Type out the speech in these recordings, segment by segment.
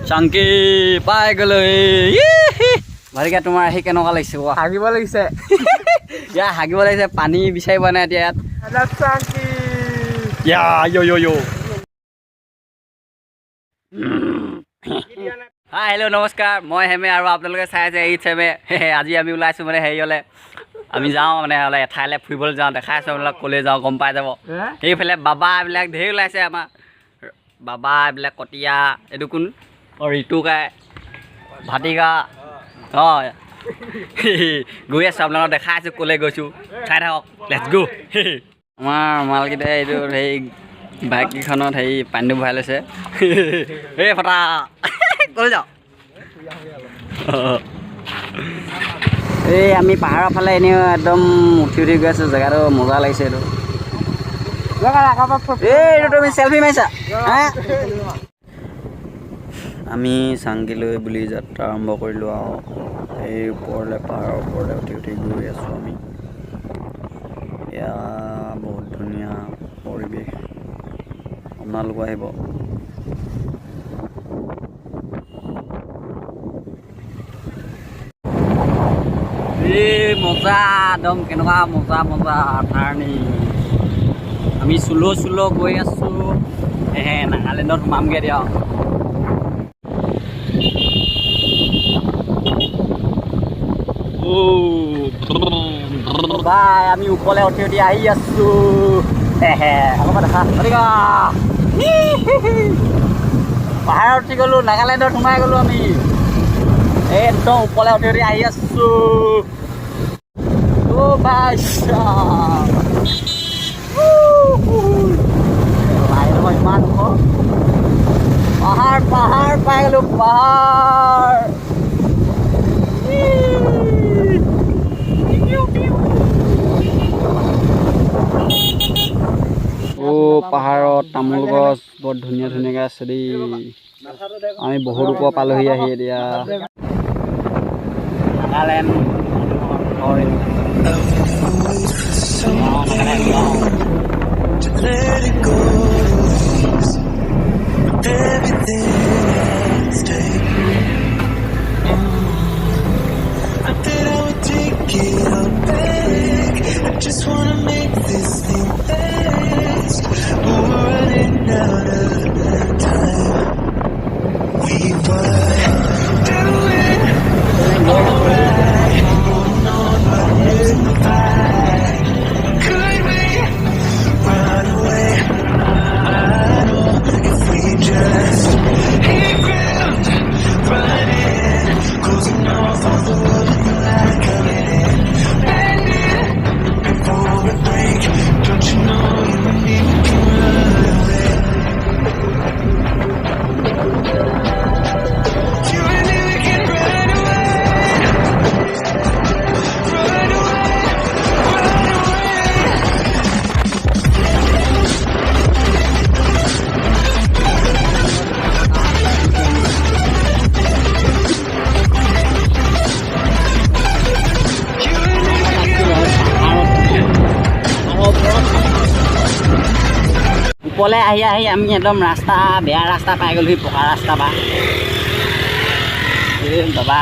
Chunky পাই গ'লো ভালিকা তোমাৰ আহি কেনেকুৱা লাগিছে হাগিব লাগিছে ইয়াৰ হাগিব লাগিছে পানী বিচাৰি পোৱা নাই এতিয়া ইয়াত চাংকি হাই হেল্ল' নমস্কাৰ মই হেমে আৰু আপোনালোকে চাই আছে HEME আজি আমি ওলাইছোঁ মানে হেৰিয়লৈ আমি যাওঁ মানে হ'লে এঠাইলৈ ফুৰিবলৈ যাওঁ দেখাই আছোঁ আপোনালোক ক'লৈ যাওঁ গম পাই যাব সেইফালে বাবা এইবিলাক ধেৰ ওলাইছে আমাৰ বাবা এইবিলাক কটীয়া এইটো কোন ঋতু কাই ভাটিকা অঁ গৈ আছোঁ আপোনালোকক দেখাই আছোঁ ক'লৈ গৈছোঁ চাই থাকক লেটছ গো আমাৰ মালকেইটাই এইটো হেৰি বাইককেইখনত হেৰি পানীটো ভৰাই লৈছে এই ফটা ক'লৈ যাওঁ এই আমি পাহাৰৰ ফালে এনেই একদম উঠি গৈ আছোঁ জেগাটো মজা লাগিছে এইটো এইটো তুমি চেলফি মাৰিছা আমি চাংকিলৈ বুলি যাত্ৰা আৰম্ভ কৰিলোঁ আৰু এই ওপৰলৈ পাহাৰৰ ওপৰলৈ উঠি গৈ আছোঁ আমি এয়া বহুত ধুনীয়া পৰিৱেশ আপোনালোকো আহিব এই মজা একদম কেনেকুৱা মজা ঠাৰণি আমি চুলো গৈ আছোঁ নাগালেণ্ডত সোমামগৈ দিয়ক বাই আমি ওপৰলৈ উঠি আহি আছোঁ দেখা পাহাৰত উঠি গ'লোঁ নাগালেণ্ডত সোমাই গ'লোঁ আমি একদম ওপৰলৈ উঠি আহি আছোঁ ইমান পাহাৰ পাই গ'লোঁ পাহাৰ পাহাৰত তামোল গছ বৰ ধুনীয়াকৈ আছে দেই আমি বহুত ওপৰ পালোহি আহি এতিয়া Nagaland Just wanna make this thing last. We're running out of time. We were doing alright, holding on but losing the fight. Could we run away? I know if we just hit ground, running, closing off all the world in the light coming in. Don't you know you and me can run away? You and me we can run away. Run away, run away. You and me we can ওপৰলৈ আহি আমি একদম ৰাস্তা বেয়া ৰাস্তা পাই গ'লোহি পকা ৰাস্তা বা এই বাবা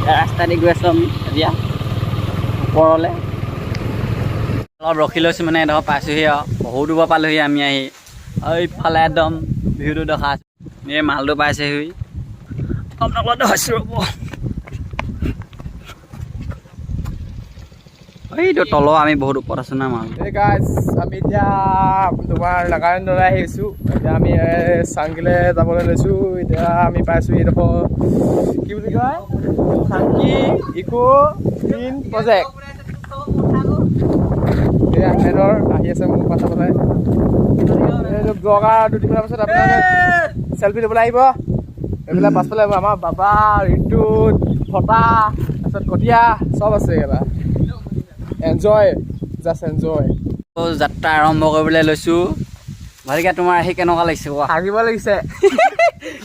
বেয়া ৰাস্তা দি গৈ আছোঁ আমি এতিয়া ওপৰলৈ অলপ ৰখি লৈছোঁ মানে এডোখৰ পাইছোঁহি আৰু বহুত দূৰ পালোহি আমি আহি এইফালে একদম ভিউটো দেখা এই মালটো পাইছেহি আপোনালোকক দেখাইছোঁ ৰ'ব এইটো তলৰ আমি বহুত ওপৰত আছোঁ না মাল আমি এতিয়া তোমাৰ নাগালেণ্ডলৈ আহিছোঁ এতিয়া আমি চাংকিলৈ যাবলৈ লৈছোঁ এতিয়া আমি পাইছোঁ এইডোখৰ কি বুলি কয় চাংকি ইকো গ্ৰীণ প্ৰজেক্ট এই আহমেদৰ আহি আছে মোক কথা পতাই এইটো ব্লগাৰ 2-3 পাছত আপোনালোকে চেলফি ল'বলৈ আহিব এইবিলাক পাছফালে আমাৰ বাবা ঋতু ফটা তাৰপিছত কটীয়া চব আছে এইবিলাক এনজয় জাষ্ট এনজয় যাত্ৰা আৰম্ভ কৰিবলৈ লৈছোঁ ভালিকা তোমাৰ আহি কেনেকুৱা লাগিছে হাগিব লাগিছে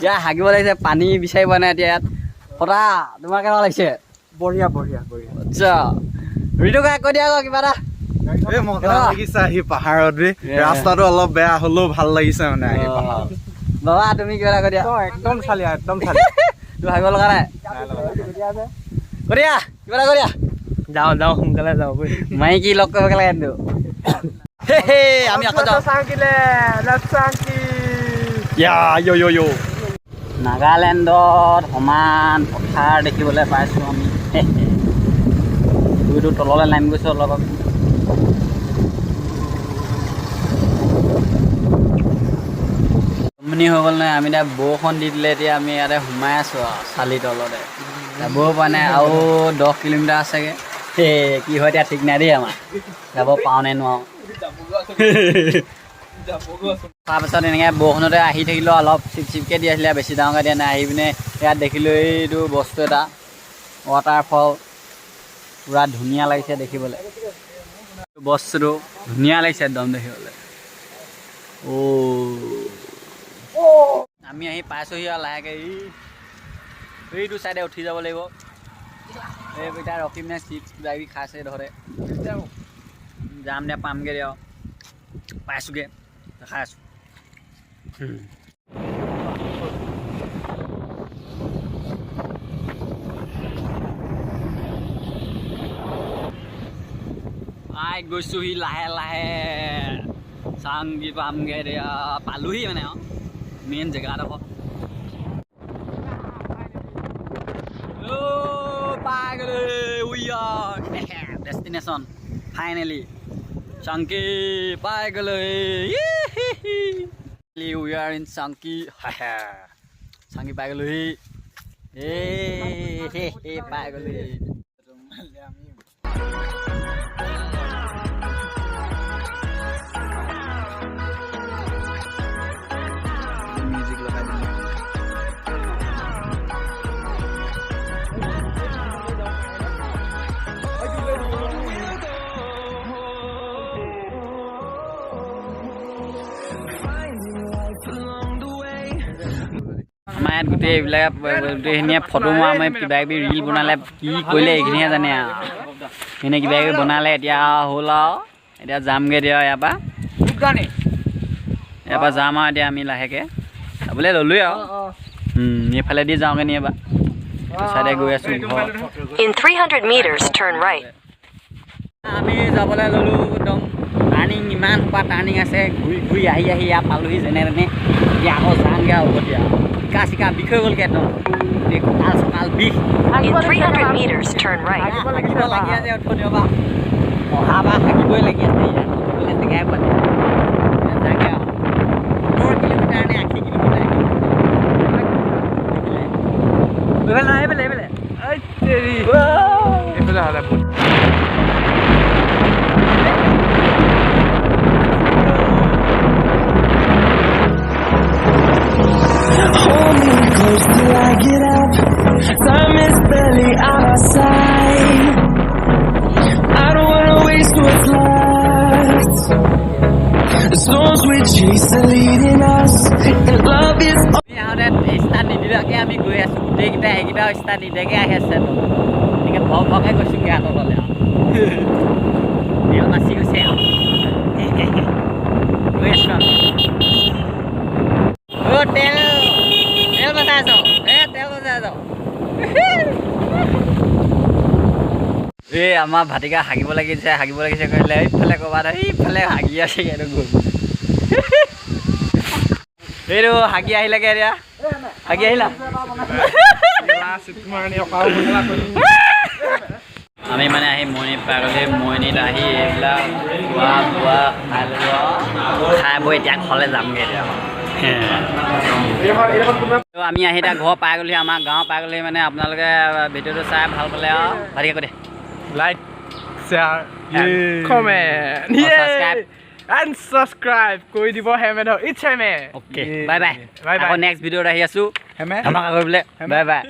ইয়াৰ হাগিব লাগিছে পানী বিচাৰি পোৱা নাই এতিয়া ইয়াত ফটা তোমাৰ কেনেকুৱা লাগিছে বঢ়িয়া আচ্ছা ঋতু কাই কৈ দিয়া আকৌ কিবা এটা মজা লাগিছে আহি পাহাৰত ৰাস্তাটো অলপ বেয়া হ'লেও ভাল লাগিছে মানে আহি পাহাৰত বাবা তুমি কিবা কৰি দিয়া একদম চালি একদম চালি তুমি ভাবিব লগা নাই কৰিয়া কিবা কৰিয়া যাওঁ সোনকালে যাওঁ মাই কি লগ কৰিব লাগে কিন্তু আমি আকৌ যাওঁ নাগালেণ্ডত সমান পথাৰ দেখিবলৈ পাইছোঁ আমি দুইটো তললৈ নামি গৈছোঁ অলপ আমনি হৈ গ'ল নহয় আমি এতিয়া বৰষুণ দি দিলে এতিয়া আমি ইয়াতে সোমাই আছোঁ আৰু চালি তলতে যাবও পৰা নাই আৰু 10 কিলোমিটাৰ আছেগৈ কি হয় এতিয়া ঠিক নাই দেই আমাৰ যাব পাওঁ নে নোৱাৰোঁ তাৰপিছত এনেকৈ বৰষুণতে আহি থাকিলোঁ অলপ চিপচিপকৈ দি আছিলে বেছি ডাঙৰকৈ দিয়া নাই আহি পিনে ইয়াত দেখিলোঁ এইটো বস্তু এটা ৱাটাৰফল পূৰা ধুনীয়া লাগিছে দেখিবলৈ বস্তুটো ধুনীয়া লাগিছে একদম দেখিবলৈ আমি আহি পাইছোঁহি আৰু লাহেকৈ এইটো চাইডে উঠি যাব লাগিব এইকেইটা ৰখিম নে চিপছ কিবা কিবি খাইছে ধৰে যাম দে পামগৈ দিয়ক পাইছোঁগৈ দেখাই আছোঁ গৈছোঁহি লাহে লাহে চাংকি পামগৈ দিয়া পালোহি মানে আৰু মেইন জেগাডোখৰ পাই গ'লো ডেষ্টিনেশ্যন ফাইনেলি চাংকি পাই গ'লো we are in chunky chunky পাই গ'লোহি পাই গ'লোহি মিউজিক লগাই দিলোঁ আমাৰ ইয়াত গোটেই এইবিলাক গোটেইখিনিয়ে ফটো মৰা মই কিবা কিবি ৰিল বনালে কি কৰিলে এইখিনিহে জানে আৰু সেইখিনি কিবা কিবি বনালে এতিয়া হ'ল আৰু এতিয়া যামগৈ দিয়ক ইয়াৰ পৰা যাম আৰু এতিয়া আমি লাহেকৈ যাবলৈ ল'লোৱে আৰু এইফালেদি যাওঁগৈ নি এবাৰ চাইডে গৈ আছোঁ In 300 meters, turn right. আমি যাবলৈ ল'লোঁ একদম টাৰ্ণিং ইমান সোপা টাৰ্ণিং আছে ঘূৰি ঘূৰি আহি ইয়াত পালোহি যেনে তেনে এতিয়া আকৌ যামগৈ আৰু উভতি আৰু শিকা চিকা বিষ হৈ গ'লগৈ একদম কঁকাল চকাল বিষ In 300 meters, turn right. হাগিব লাগি আছে উঠনিৰ পৰা অহা বা হাগিবই লাগি আছে ইয়াত উঠিবলৈ জেগাই পোৱা নাই যাগে আৰু 15 কিলোমিটাৰ নে 80 কিলোমিটাৰ এইফালে Hold me close till I get up. Time is barely on our side. I don't wanna waste what's left. The storms we chase are leading us, and love is all. Start নিদিয়াকৈ আমি গৈ আছোঁ গোটেইকেইটা সেইকেইটাও start নিদিয়াকৈ আহি আছে এনেকৈ ভৰকৈ গৈছোঁগৈ আকৌ গ'লে আৰু তেল বাচি গৈছে আৰু গৈ আছোঁ আমি তেল বচাই আছ তেল বচাই আছ এই আমাৰ ভাতিকা হাগিব লাগিছে কৰিলে এইফালে ক'ৰবাত এইফালে হাগি আছে এইটো গ'ল এইটো হাগি আহিলেগৈ এতিয়া হাগি আহিলা আমি মানে আহি মৰণি পাগলি মৰণিত আহি এইবিলাক খোৱা বোৱা খাই বৈ এতিয়া ঘৰলৈ যামগৈ এতিয়া আমি আহি এতিয়া ঘৰ পাই গ'লোহি আমাৰ গাঁও পাই গ'লোহি মানে আপোনালোকে ভিডিঅ'টো চাই ভাল পালে আৰু ভালকৈ কৈ দে like share comment and subscribe কৰি দিব হেমেধৰ ইটছ হেমে অ'কে বাই বাই আকৌ নেক্সট ভিডিঅ'ত আহি আছোঁ ধমাকা কৰিবলৈ বাই বাই